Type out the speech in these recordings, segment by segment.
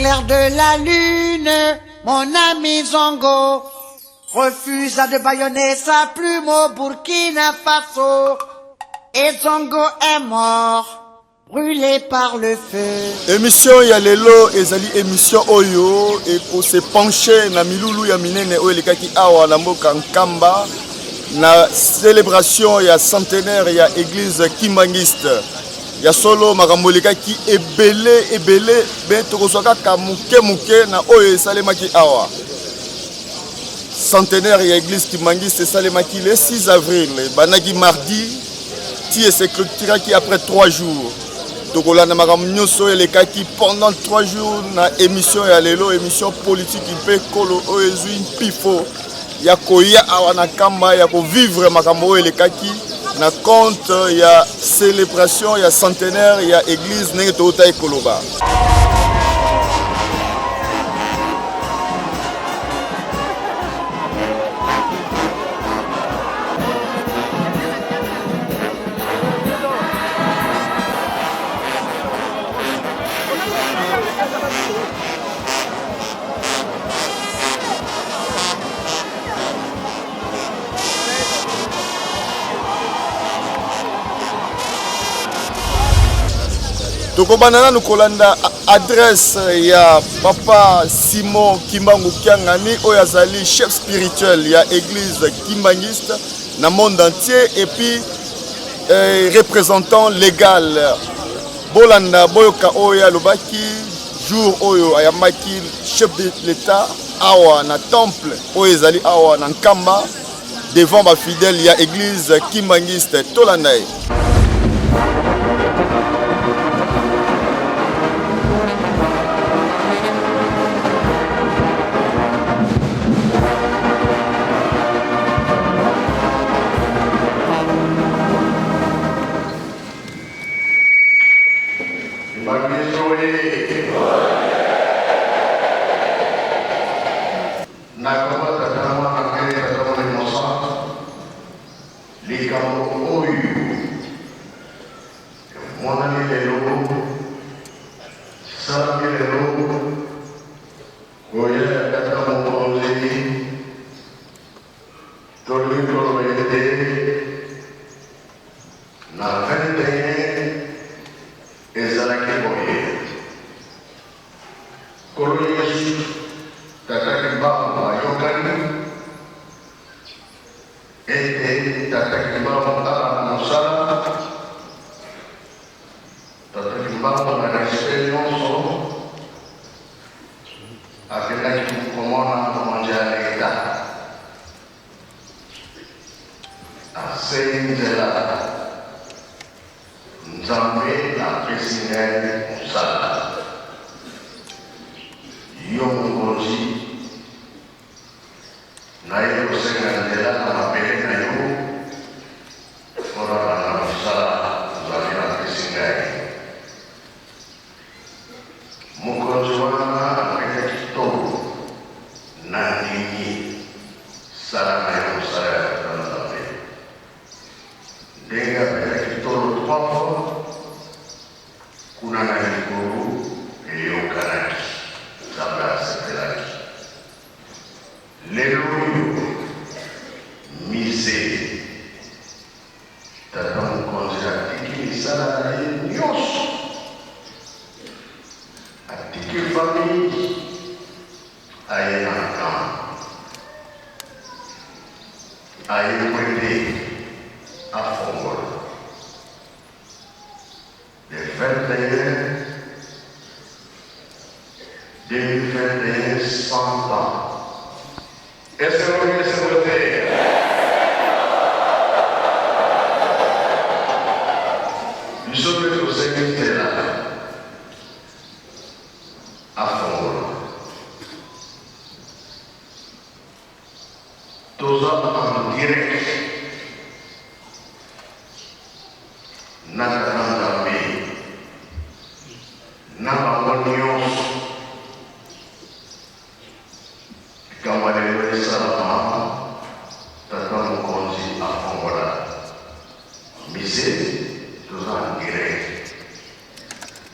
clair de la lune, mon ami Zongo refusa de bâillonner sa plume au Burkina Faso. Et Zongo est mort, brûlé par le feu. Émission ya lelo ezali émission oyo et pour se pencher na milulu ya minene oyo lekaki awa na mboka Nkamba na célébration ya centenaire ya église kimbangiste ya solo makambo lekaki ebele be tokozwa kaka muke na oyo esalemaki awa. Centenaire ya église kimbangiste esalemaki le 6 avril banaki mardi ti se clôturaki après 3 jours. Tokolanda makambo nyonso elekaki pendant 3 jours na émission ya lelo, émission politique mpe kolo oyo ezwi mpifo ya koya awa na Nkamba ya kovivre makambo oyo elekaki na compte ya célébration ya centenaire ya église ndenge touta ekoloba. Tokobana nous kolanda adresse ya papa Simon Kimbangu Kiangani oyazali chef spirituel ya église kimbangiste na monde entier et puis représentant légal bolanda boyoka oya lobaki jour oyo ayamaki chef de l'état awa na temple oyazali awa na Nkamba devant ba fidèle ya église kimbangiste tolanda.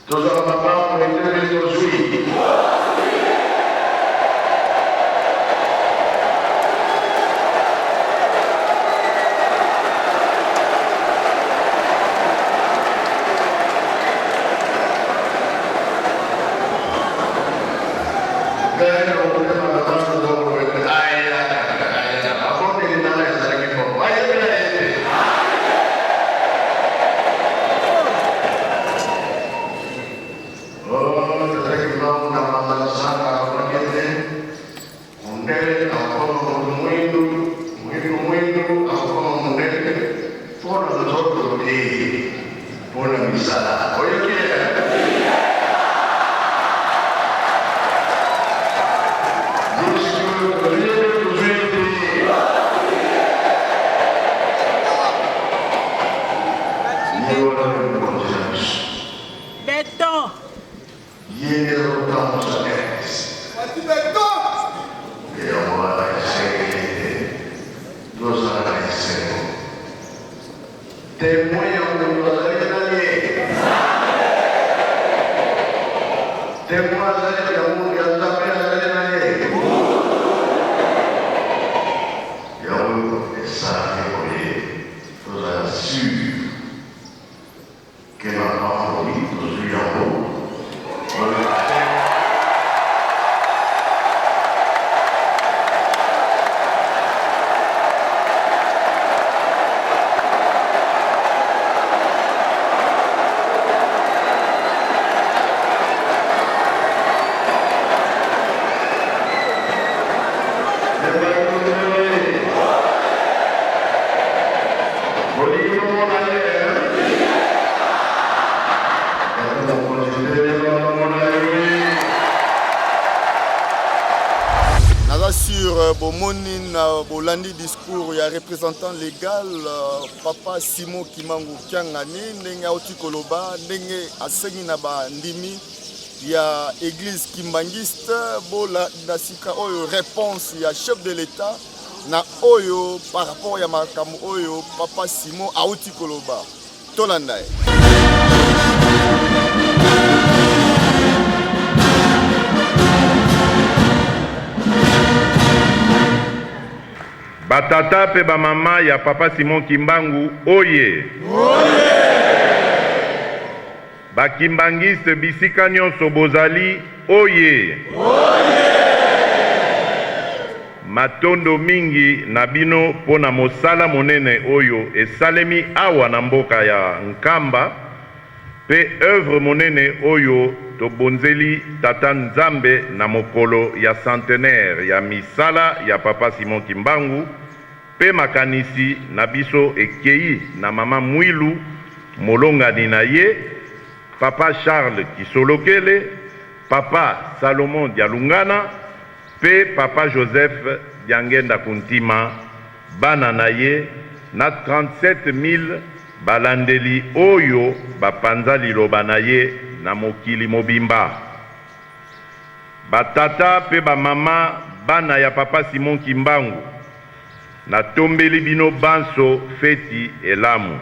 Tous en maman, pour les aujourd'hui. Sur Bomoni na Bolandi discours ya représentant légal Papa Simon Kimbangu Kiangani ndenge auti koloba ndenge asengi na bandimi ya église kimbangiste bola nasika oyo réponse ya chef de l'État na oyo par rapport ya makambo oyo Papa Simon auti koloba tolandaye. Batata pe ba mama ya Papa Simon Kimbangu oye. Oye. Ba kimbangiste bisika nyonso bozali oye. Oye. Matondo mingi na bino pona mosala monene oyo esalemi awa na mboka ya Nkamba pe œuvre monene oyo tobonzeli tata Nzambe na mokolo ya centenaire ya misala ya Papa Simon Kimbangu pe makanisi na biso ekei na mama Mwilu molongani na ye Papa Charles Kisolokele, Papa Salomon Dialungana pe Papa Joseph Diangenda Kuntima bana na ye na 37 000 balandeli oyo bapanza liloba na ye na mokili mobimba. Batata pe ba mama bana ya Papa Simon Kimbangu na tombeli bino banso feti elamu.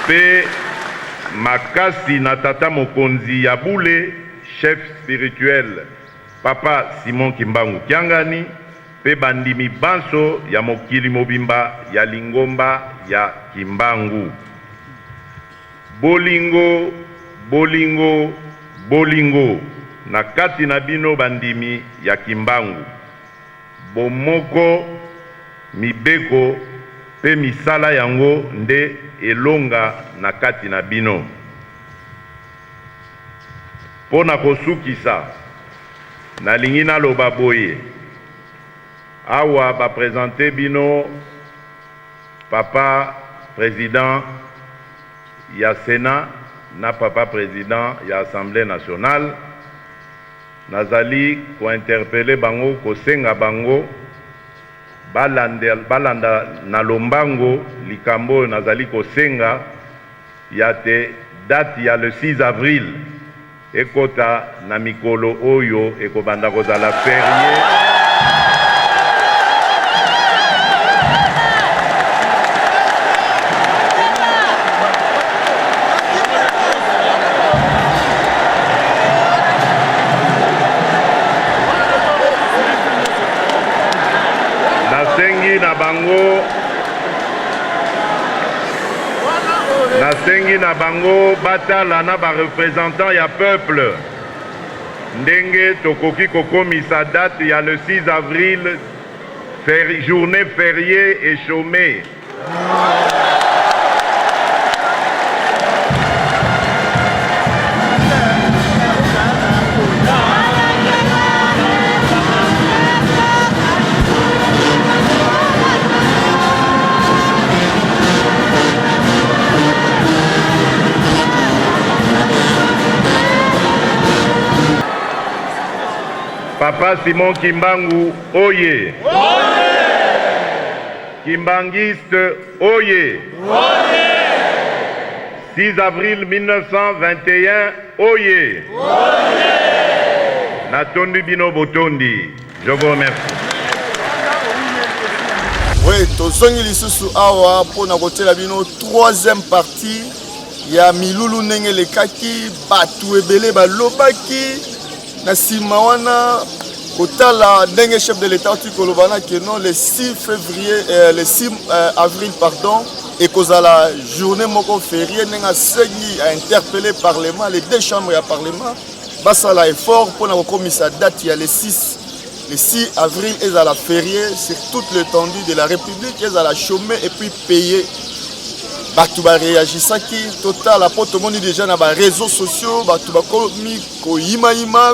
Pe makasi na tata mokonzi ya bule chef spirituel Papa Simon Kimbangu Kiangani pe bandimi banso ya mokili mobimba ya lingomba ya Kimbangu. Bolingo, bolingo, bolingo na kati na bino bandimi ya Kimbangu. Bomoko, mibeko pe misala yango nde elonga na kati na bino. Pona kosukisa na lingina loba boye. Awa ba présenter bino Papa président ya Sénat na Papa président ya Assemblée nationale. Nazali ko interpeller bango ko senga bango balanda na lombango likambo nazali ko senga ya te date ya le 6 avril ekota na mikolo oyo ekobanda kozala férié. nasengi na bango batala na représentant ya peuple ndenge tokoki kokomisa date ya le 6 avril journée fériée et chômée. Papa Simon Kimbangu, oye! Kimbangiste, oye! 6 avril 1921, oye! Natondi Bino Botondi, je vous remercie. Oui, tozongi lisusu awa pona kotela bino troisième partie ya milulu ndenge lekaki batu ebele balobaki na sima wana kotala ndenge chef de l'état oti kolobana que non le 6 février le 6 avril pardon et kozala journée moko férié ndenge asengi a interpellé parlement les deux chambres ya parlement basala effort pona kokomisa date ya le 6 avril ezala férié sur toute l'étendue de la République ezala chômé et puis payé. Batu ba réagisaki total à poto moni déjà na ba réseaux sociaux batu ba komi ko ima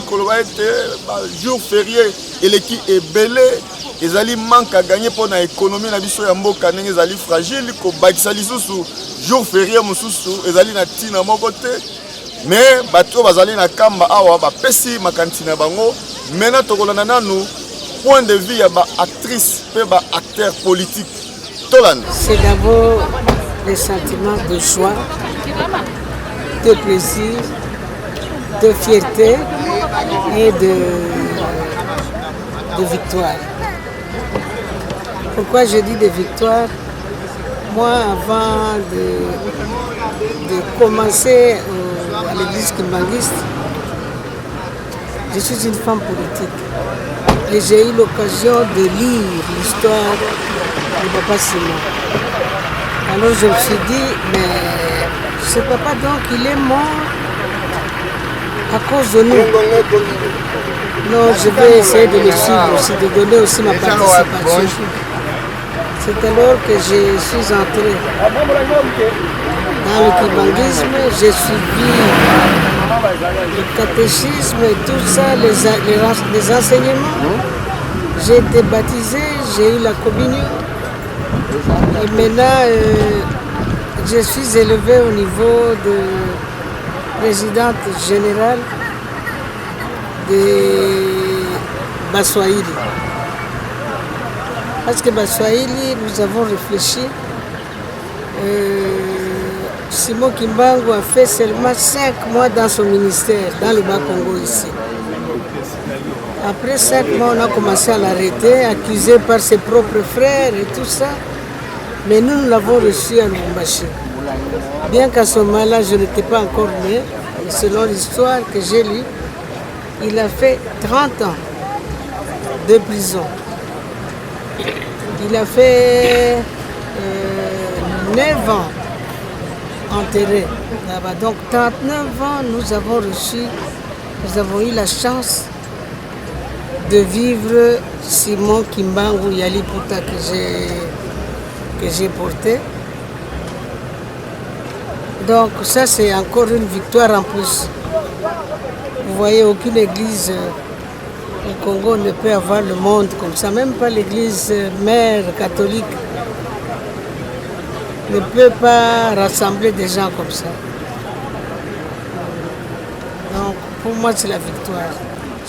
koloba ete ba jour férié eleki ebele ezali manque à gagner pour na économie na biso ya mboka ndenge ezali fragile ko bakisa lisusu jour férié mususu ezali na tina moko te mais batu bazali na kamba awa ba pesi makantina bango maintenant tokolana nanu point de vue ya ba actrice pe ba acteur politique tolanda. C'est d'abord des sentiments de joie, de plaisir, de fierté et de victoire. Pourquoi je dis de victoire? Moi, avant de commencer à l'église kimbangiste, je suis une femme politique et j'ai eu l'occasion de lire l'histoire de Papa Simon. Alors je me suis dit, mais ce papa donc il est mort à cause de nous. Non, je vais essayer de le suivre aussi, de donner aussi ma participation. C'est alors que je suis entrée dans le kimbangisme, j'ai suivi le catéchisme et tout ça, les enseignements. J'ai été baptisée, j'ai eu la communion. Et maintenant, je suis élevée au niveau de présidente générale de Baswahili. Parce que Baswahili, nous avons réfléchi. Simon Kimbangu a fait seulement 5 mois dans son ministère, dans le Bas-Congo ici. Après 5 mois, on a commencé à l'arrêter, accusé par ses propres frères et tout ça. Mais nous l'avons reçu à Lubumbashi. Bien qu'à ce moment-là, je n'étais pas encore né, selon l'histoire que j'ai lue, il a fait 30 ans de prison. Il a fait 9 ans enterré là-bas. Donc 39 ans, nous avons eu la chance de vivre Simon Kimbangu Yaliputa que j'ai porté. Donc ça c'est encore une victoire en plus. Vous voyez, aucune église au Congo ne peut avoir le monde comme ça, même pas l'église mère catholique ne peut pas rassembler des gens comme ça. Donc pour moi c'est la victoire.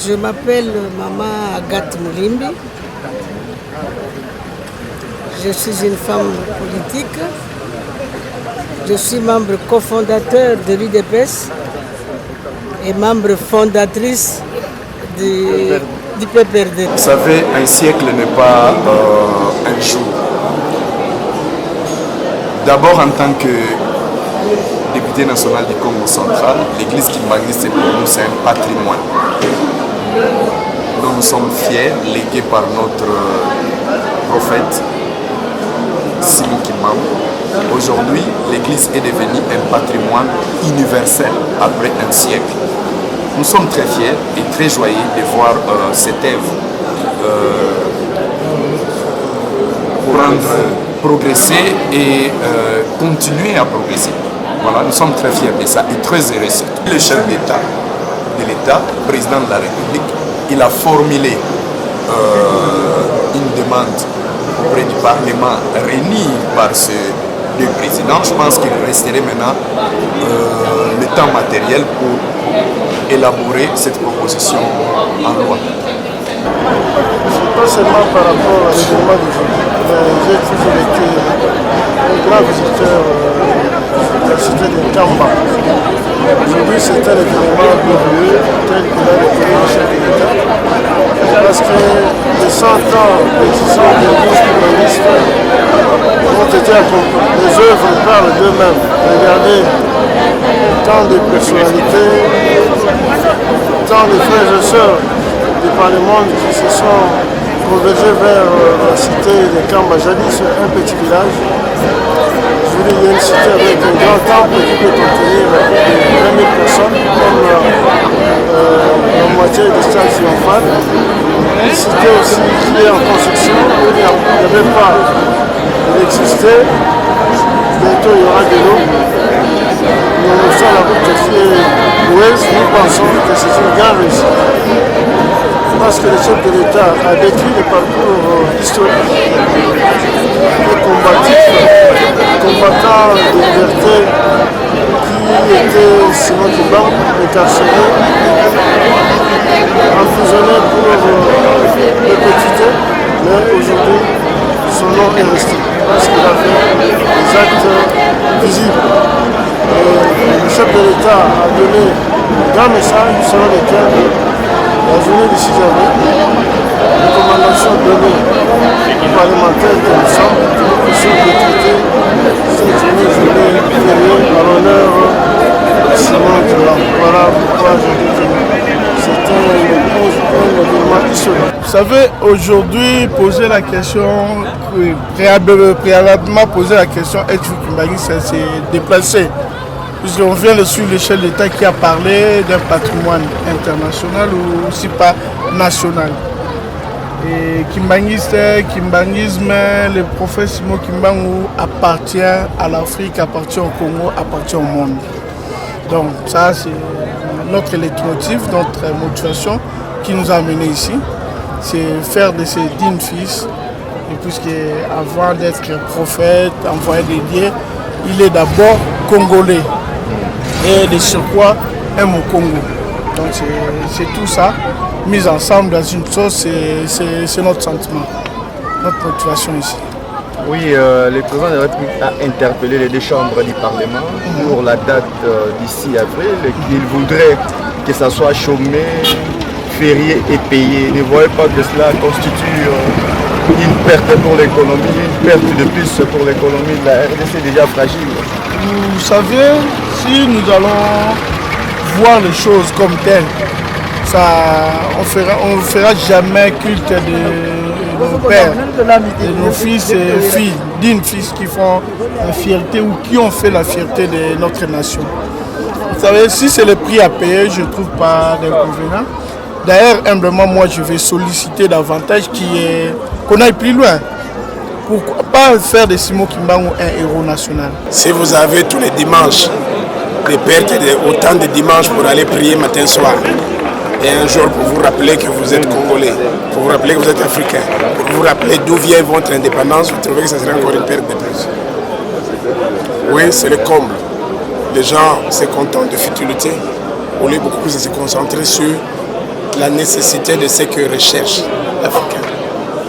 Je m'appelle Maman Agathe Moulimbi. Je suis une femme politique. Je suis membre cofondateur de l'UDPS et membre fondatrice du PPRD. Vous savez, un siècle n'est pas un jour. D'abord, en tant que député national du Congo central, l'église kimbangiste pour nous, c'est un patrimoine. Nous sommes fiers, légués par notre prophète Simon Kimbangu. Aujourd'hui, l'Église est devenue un patrimoine universel après un siècle. Nous sommes très fiers et très joyeux de voir cette œuvre progresser et continuer à progresser. Voilà, nous sommes très fiers de ça et très heureux. Le chef d'État, président de la République, il a formulé une demande auprès du Parlement réuni par ce deux présidents. Je pense qu'il resterait maintenant le temps matériel pour élaborer cette proposition en loi. Pas seulement par rapport à l'événement d'aujourd'hui, mais j'ai toujours été un grand visiteur de la cité de Kamba. Aujourd'hui, c'est un événement glorieux tel que l'a déclaré le chef de l'État, parce que les 100 ans d'existence de l'église humaniste ont été accomplis. Les œuvres parlent d'eux-mêmes. Regardez tant de personnalités, tant de frères et sœurs par le monde qui se sont convergés vers la cité de Kamba, jadis un petit village. Je vous dis, il y a une cité avec un grand temple qui peut contenir plus de 20 000 personnes, comme la moitié du stade triomphal. Une cité aussi qui est en construction, où il n'y avait pas d'électricité. Bientôt il y aura de l'eau. Nous sommes la route qui est boueuse, nous pensons que c'est une grande réussite. Parce que le chef de l'État a décrit le parcours historique et combattant de liberté qui était Simon Kiban, incarcéré, emprisonné pour l'épétité, mais aujourd'hui son nom est resté parce qu'il a fait des actes visibles. Et le chef de l'État a donné un grand message selon lequel la journée du 6 avril, recommandation donnée aux parlementaires que nous sommes, que nous puissions décréter cette journée fériée à l'honneur de Simon Kiban. Voilà pourquoi je dis que c'est un événement historique. Vous savez, aujourd'hui, poser la question, préalablement poser la question, est-ce que Kimbangi s'est déplacé? Puisqu'on vient de suivre le chef d'État qui a parlé d'un patrimoine international ou aussi pas national. Et Kimbangisme, le prophète Simon Kimbangu appartient à l'Afrique, appartient au Congo, appartient au monde. Donc ça c'est notre leitmotiv, notre motivation qui nous a amenés ici. C'est faire de ces dignes fils. Et puisqu'avant d'être prophète, envoyé de Dieu, il est d'abord congolais. Et de surcroît aime au Congo. Donc c'est tout ça, mis ensemble dans une sauce, c'est notre sentiment, notre motivation ici. Oui, le président de la République a interpellé les deux chambres du Parlement pour la date d'ici avril. Il voudrait que ça soit chômé, férié et payé. Ne voyez pas que cela constitue une perte pour l'économie, une perte de plus pour l'économie de la RDC déjà fragile. Vous savez, si nous allons voir les choses comme telles, on ne fera jamais culte de nos pères, de nos fils et filles, dignes fils qui font la fierté ou qui ont fait la fierté de notre nation. Vous savez, si c'est le prix à payer, je ne trouve pas d'inconvénient. D'ailleurs, humblement, moi, je vais solliciter davantage qu'on aille plus loin. Pourquoi pas faire de Simon Kimbangu un héros national? Si vous avez tous les dimanches des pertes, autant de dimanches pour aller prier matin soir, et un jour pour vous rappeler que vous êtes Congolais, pour vous rappeler que vous êtes Africain, pour vous rappeler d'où vient votre indépendance, vous trouvez que ça serait encore une perte de plus? Oui, c'est le comble. Les gens se contentent de futilité, au lieu beaucoup plus de se concentrer sur la nécessité de ce que recherche l'Africain.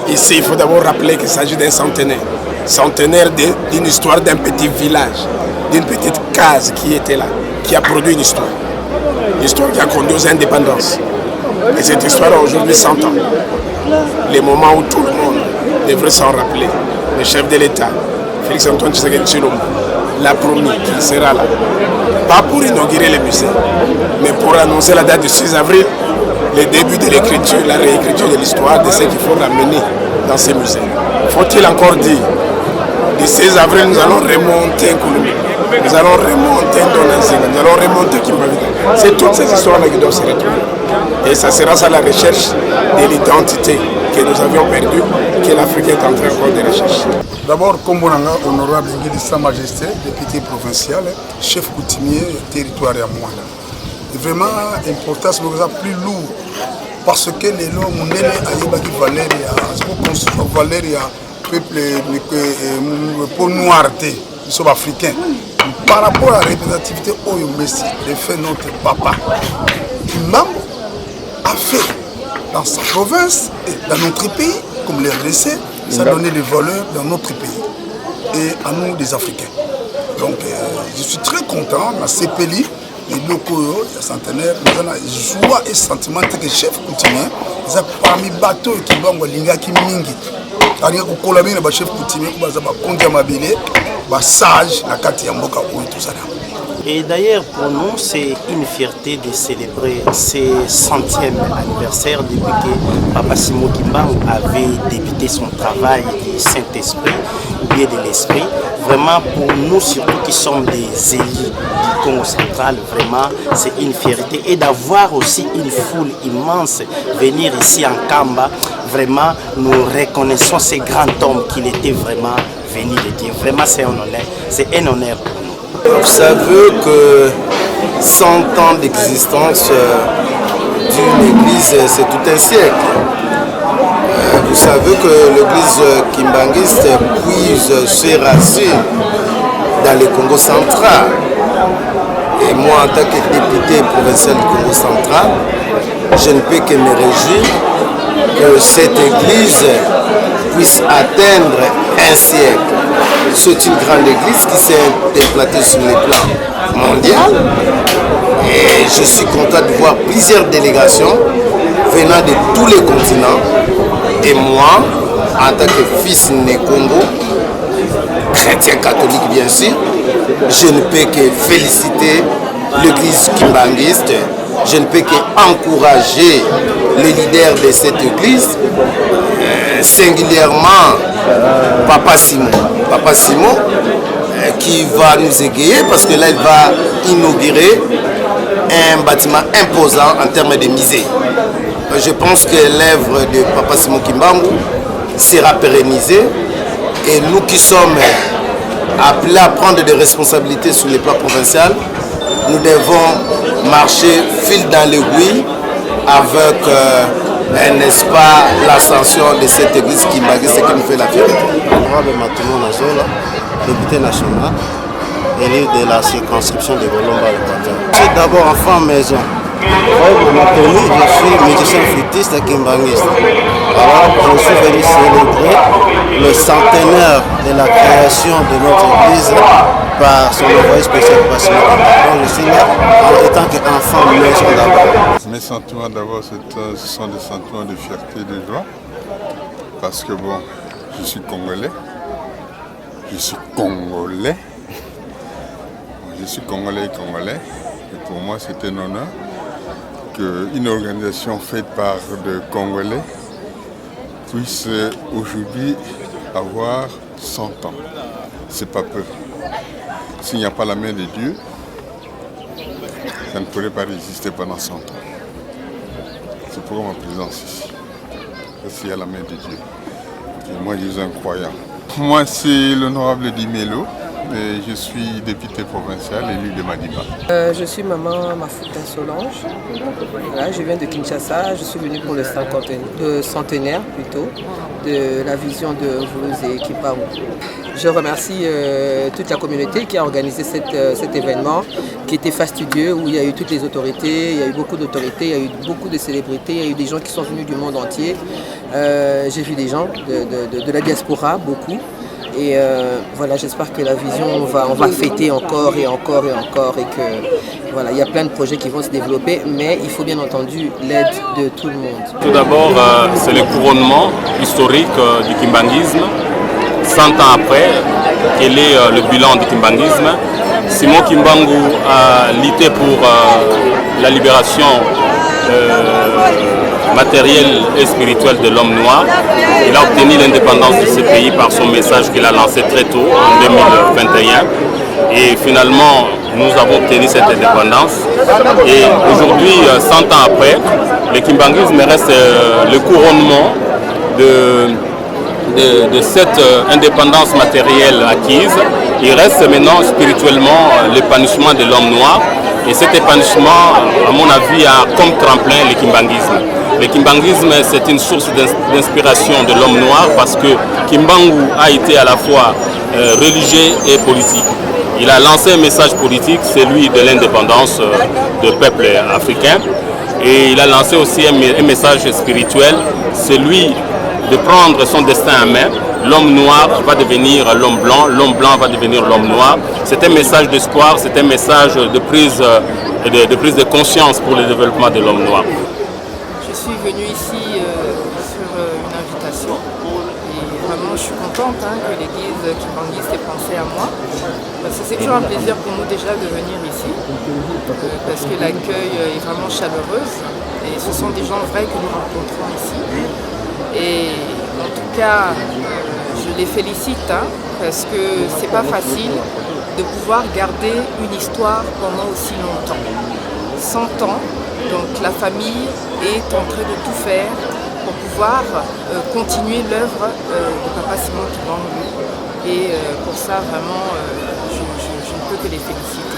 Ici, il faut d'abord rappeler qu'il s'agit d'un centenaire d'une histoire d'un petit village, d'une petite case qui était là, qui a produit une histoire qui a conduit aux indépendances. Et cette histoire a aujourd'hui 100 ans. Les moments où tout le monde devrait s'en rappeler. Le chef de l'État, Félix-Antoine Tshisekedi Tshilombo, l'a promis qu'il sera là. Pas pour inaugurer le musée, mais pour annoncer la date du 6 avril, le début de l'écriture, la réécriture de l'histoire de ce qu'il faut ramener dans ces musées. Faut-il encore dire Le 16 avril, nous allons remonter Kouloumé. Nous allons remonter Donanzinga. Nous allons remonter Kimbangi. C'est toutes ces histoires-là qui doivent se retrouver. Et ça sera ça la recherche de l'identité que nous avions perdue, que l'Afrique est en train encore de rechercher. D'abord, Kombonanga, honorable de Sa Majesté, député provincial, chef coutumier, territoire à moi. Vraiment, l'importance est plus lourd parce que les lois, mon élève a Valéria, Valéria, peuple pour noireté, nous sommes africains. Par rapport à la représentativité, le fait notre papa, Kimbangu a fait dans sa province et dans notre pays, comme les RDC, ça a donné des valeurs dans notre pays et à nous les Africains. Donc je suis très content, dans ces pays, les locaux, les centenaires, nous avons joie et sentiment que chef coutumier, ils ont parmi bateaux qui vont à l'ingaki mingi. C'est-à-dire que collaborer avec le chef coutumier, ils ont conduit à Mabélé, sage, la carte Yamboka ou tout ça. Et d'ailleurs, pour nous, c'est une fierté de célébrer ce 100e anniversaire depuis que Papa Simon Kimbangu avait débuté son travail du Saint-Esprit, ou bien de l'Esprit. Vraiment, pour nous, surtout qui sommes des élus du Congo central, vraiment, c'est une fierté. Et d'avoir aussi une foule immense venir ici en Kamba, vraiment, nous reconnaissons ces grands hommes qu'il était vraiment venu de dire. Vraiment, c'est un honneur pour nous. Vous savez que 100 ans d'existence d'une église, c'est tout un siècle. Vous savez que l'église kimbanguiste puise ses racines dans le Congo central. Et moi, en tant que député provincial du Congo central, je ne peux que me réjouir que cette église puisse atteindre un siècle. C'est une grande église qui s'est implantée sur le plan mondial. Et je suis content de voir plusieurs délégations venant de tous les continents. Et moi, en tant que fils né Congo, chrétien catholique bien sûr, je ne peux que féliciter l'église kimbanguiste. Je ne peux qu'encourager les leaders de cette église, singulièrement Papa Simon. Papa Simon qui va nous égayer parce que là il va inaugurer un bâtiment imposant en termes de musée. Je pense que l'œuvre de Papa Simon Kimbangu sera pérennisée et nous qui sommes appelés à prendre des responsabilités sur le plan provincial, nous devons marcher fil dans l'aiguille avec, n'est-ce pas, l'ascension de cette église kimbanguiste qui nous fait la fierté. Matoumou Nazola, député national, élu de la circonscription de Bolomba-le-Équateur. Je suis d'abord enfant maison. Je suis musicien flûtiste kimbanguiste. Alors, je suis venu célébrer le centenaire de la création de notre église par son envoyé spécial Passion. Donc je suis là en étant qu'enfant maison d'abord. Mes sentiments d'abord, ce sont des sentiments de fierté et de joie. Parce que bon, je suis congolais. Je suis congolais. Je suis congolais et congolais. Et pour moi, c'est un honneur qu'une organisation faite par des Congolais puisse aujourd'hui avoir 100 ans. C'est pas peu. S'il n'y a pas la main de Dieu, ça ne pourrait pas résister pendant 100 ans. C'est pourquoi ma présence ici. Parce qu'il y a la main de Dieu. Et moi, je suis un croyant. Moi, c'est l'honorable Dimelo. Et je suis député provincial élu de Madiba. Je suis maman Mafuta Solange. Voilà, je viens de Kinshasa. Je suis venue pour le centenaire plutôt de la vision de Voulouzé Kiparu. Je remercie toute la communauté qui a organisé cet événement qui était fastidieux, où il y a eu toutes les autorités, il y a eu beaucoup d'autorités, il y a eu beaucoup de célébrités, il y a eu des gens qui sont venus du monde entier. J'ai vu des gens de la diaspora, beaucoup. Et voilà, j'espère que la vision, on va fêter encore et encore et encore et que voilà, il y a plein de projets qui vont se développer, mais il faut bien entendu l'aide de tout le monde. Tout d'abord, c'est le couronnement historique du kimbanguisme. 100 ans après, quel est le bilan du kimbanguisme? Simon Kimbangu a lutté pour la libération matériel et spirituel de l'homme noir. Il a obtenu l'indépendance de ce pays par son message qu'il a lancé très tôt, en 2021. Et finalement, nous avons obtenu cette indépendance. Et aujourd'hui, 100 ans après, le kimbanguisme reste le couronnement de cette indépendance matérielle acquise. Il reste maintenant spirituellement l'épanouissement de l'homme noir. Et cet épanouissement, à mon avis, a comme tremplin le kimbanguisme. Le kimbanguisme, c'est une source d'inspiration de l'homme noir parce que Kimbangu a été à la fois religieux et politique. Il a lancé un message politique, celui de l'indépendance du peuple africain. Et il a lancé aussi un message spirituel, celui de prendre son destin en main. L'homme noir va devenir l'homme blanc va devenir l'homme noir. C'est un message d'espoir, c'est un message de prise de conscience pour le développement de l'homme noir. Je suis venue ici sur une invitation et vraiment je suis contente que l'église kimbanguiste ait pensé à moi. Parce que c'est toujours un plaisir pour nous déjà de venir ici parce que l'accueil est vraiment chaleureux et ce sont des gens vrais que nous rencontrons ici. Et en tout cas, je les félicite parce que c'est pas facile de pouvoir garder une histoire pendant aussi longtemps. 100 ans, donc la famille est en train de tout faire pour pouvoir continuer l'œuvre de Papa Simon Kimbangu. Et pour ça, vraiment, je ne peux que les féliciter.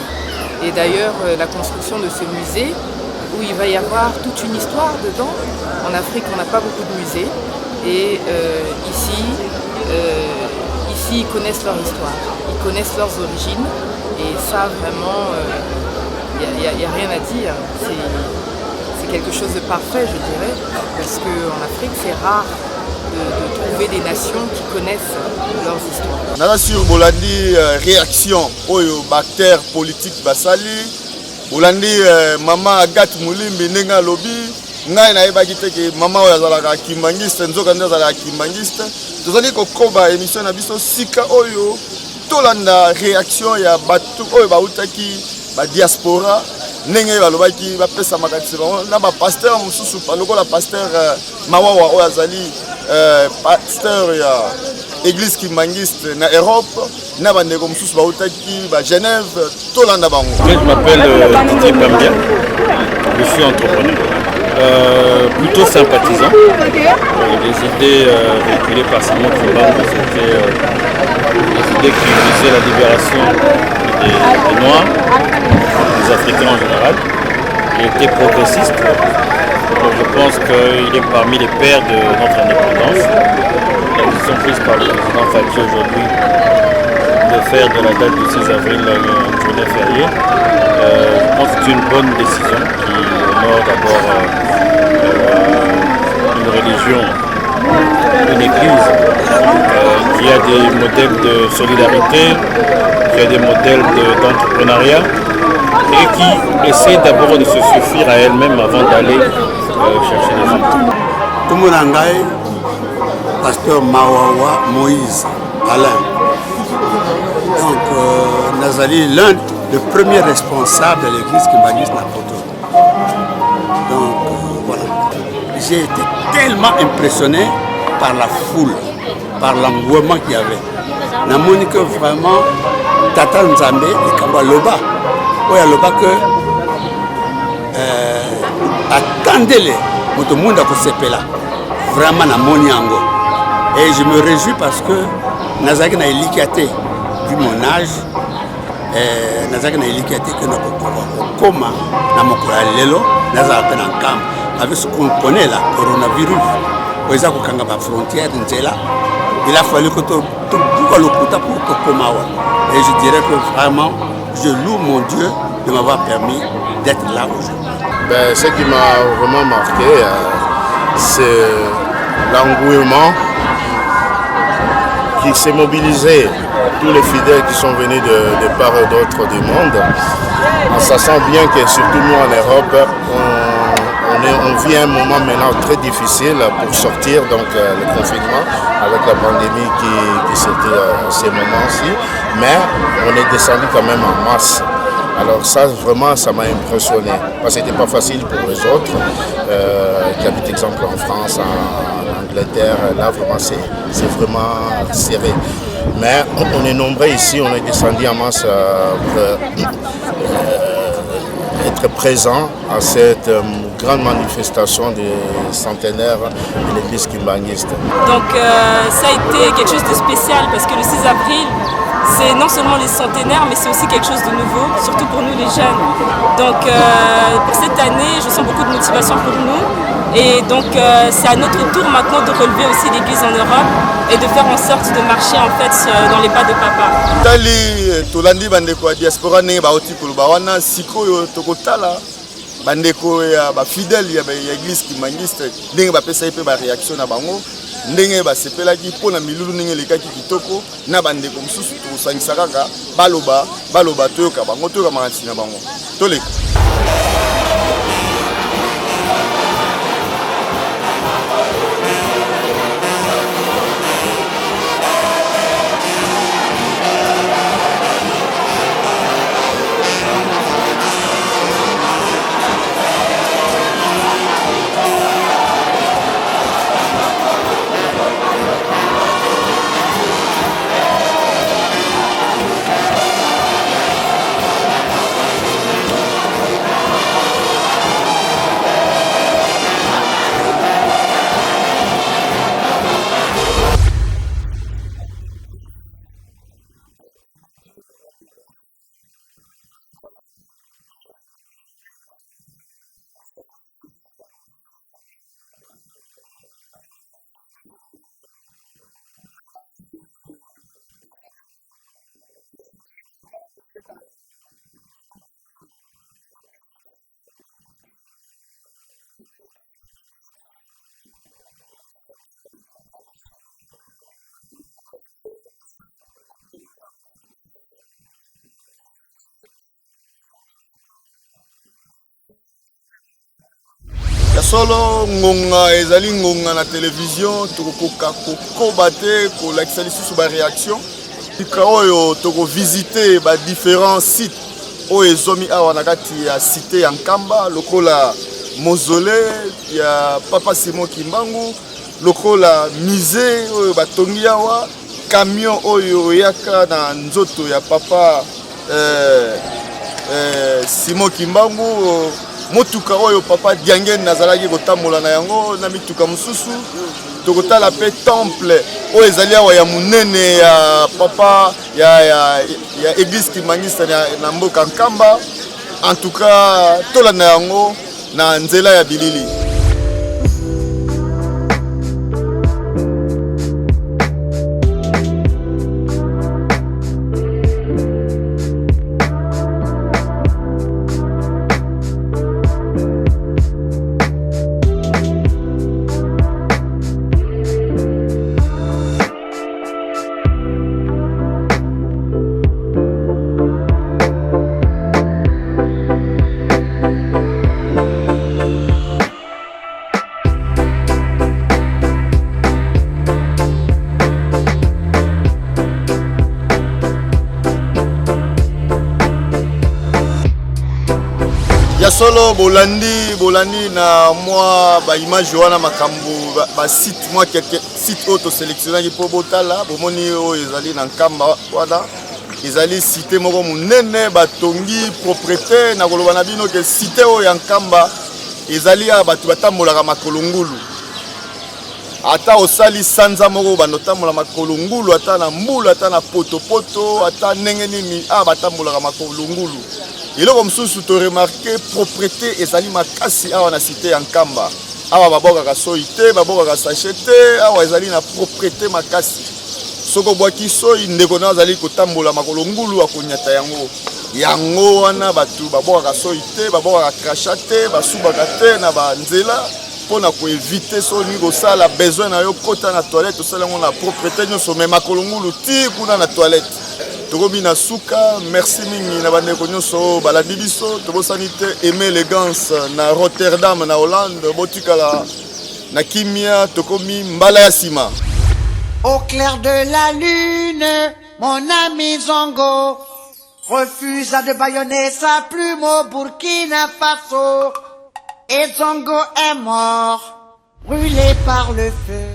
Et d'ailleurs, la construction de ce musée, où il va y avoir toute une histoire dedans. En Afrique, on n'a pas beaucoup de musées. Et ici, ils connaissent leur histoire, ils connaissent leurs origines. Et ça, vraiment, il n'y a rien à dire. C'est quelque chose de parfait, je dirais. Parce qu'en Afrique, c'est rare de trouver des nations qui connaissent leurs histoires. Nana sur Bolandi réaction aux acteurs politiques basali. Bolandi maman Agathe Moulimbi Nenga Lobby. Ngai na yeba kiteke mama oyo azalaka kimbangiste nzoka nde azalaka kimbangiste. Tozali kokoba émission na biso sika oyo tolanda réaction ya batu oyo bautaki ba diaspora ndenge balobaki bapesa makatisi bango na ba pasteur mosusu lokola pasteur Mawawa oyo azali pasteur ya église kimbangiste na Europe na bandeko mosusu bautaki ba Genève tolanda bango. Je m'appelle Didier Pambia, je suis entrepreneur. Plutôt sympathisant. Les idées véhiculées par Simon Kimbangu, c'était des idées qui visaient la libération des Noirs, des Africains en général. Il était progressiste. Donc je pense qu'il est parmi les pères de notre indépendance. La décision prise par le président Fathi aujourd'hui de faire de la date du 6 avril une journée fériée, je pense que c'est une bonne décision qui honore d'abord une religion, une église qui a des modèles de solidarité, qui a des modèles d'entrepreneuriat et qui essaie d'abord de se suffire à elle-même avant d'aller chercher les autres. Tumurangai, pasteur Mawawa Moïse Alain. Donc, Nazali, l'un des premiers responsables de l'église kimbanguiste Napoto. Donc, voilà. J'ai été tellement impressionné par la foule, par l'engouement qu'il y avait. Je me dis que vraiment, Tata Nzambe et Kamba Loba, Loba que attendez-les, tout le monde a fait là. Vraiment, na moniango. Et je me réjouis parce que Nazaki na éliquaté, vu mon âge, Nazaki na éliquaté que nous avons na mokula lelo, Nazaki appelle en camp. Avec ce qu'on connaît là, coronavirus, il a fallu que tout le monde pour Komawa. Et je dirais que vraiment, je loue mon Dieu de m'avoir permis d'être là aujourd'hui. Ce qui m'a vraiment marqué, c'est l'engouement qui s'est mobilisé, tous les fidèles qui sont venus de part et d'autre du monde, en sachant bien que surtout nous en Europe, on vit un moment maintenant très difficile pour sortir donc le confinement avec la pandémie qui c'était à ces moments-ci, mais on est descendu quand même en masse Alors ça, vraiment, ça m'a impressionné. Parce que c'était pas facile pour les autres qui habitent, exemple, en France, en Angleterre. Là, vraiment, c'est vraiment serré. Mais on est nombreux ici, on est descendu en masse pour être présent à cette grande manifestation des centenaires de l'église kimbanguiste. Donc ça a été quelque chose de spécial parce que le 6 avril, c'est non seulement les centenaires, mais c'est aussi quelque chose de nouveau, surtout pour nous les jeunes. Donc pour cette année, je sens beaucoup de motivation pour nous. Et donc c'est à notre tour maintenant de relever aussi l'église en Europe et de faire en sorte de marcher en fait dans les pas de papa. Tali tolandi bandeko ya diaspora ndenge bauti koloba wana sikoyo tokotala bandeko ya bafidèle ya église kimbanguiste ndenge bapesa ye mpe baréaction na bango ndenge basepelaki mpona milulu ndenge elekaki kitoko na bandeko mosusu tokosangisa kaka baloba toyoka bango toyoka makanisi na bango toleka. Solo ngonga ezali ngonga na télévision tokokoka kokoba te kolakisa lisusu baréaction tika oyo tokovisite différents sites oyo ezomi awa na kati ya cité ya Nkamba lokola mausolée ya Papa Simon Kimbangu lokola musée oyo batongi awa camion oyo eyaka na nzoto ya Papa Simon Kimbangu motuka oyo Papa Diangen nazalaki kotambola na yango na mituka mosusu tokotala pe temple oyo ezali awa ya munene ya Papa ya église kimbanguiste na mboka Nkamba. En tout cas tolanda yango na nzela ya bilili. Solo bolandi na moi ba image wana makambo ba site moi quelques sites auto sélectionnés pour botala bomoni o ezali na Nkamba wana ezali cité moko munene batongi propriété na koloba na bino ke cité o ya Nkamba ezali ya batu batambolaka makolo ngulu ata osali sanza moko banotambola makolo ngulu ata na mbulu ata na potopoto ata ndenge nini batambolaka makolo ngulu. Et là, comme ça, tu as remarqué propriété ezali makasi awa na cité ya Nkamba. Awa baboka ka soite, baboka ka sachete, awa ezali na propriété makasi. Soko bwaki soyi ndeko na ezali kotambola makolo ngulu akonyata yango. Yango wana batu baboka ka soite, baboka ka krachate, basubaka te na banzela pona ko éviter so ni ko sala besoin na yo kota na toilette osala ngo na propriété nyoso me makolo ngulu ti kuna na toilette. Tokobi na suka, merci mingi na bandeko nyonso balandi biso tobosani te Aimé Élégance na Rotterdam na Hollande botikala na kimia tokomi mbala ya sima. Au clair de la lune, mon ami Zongo refusa de bâillonner sa plume au Burkina Faso. Et Zongo est mort, brûlé par le feu.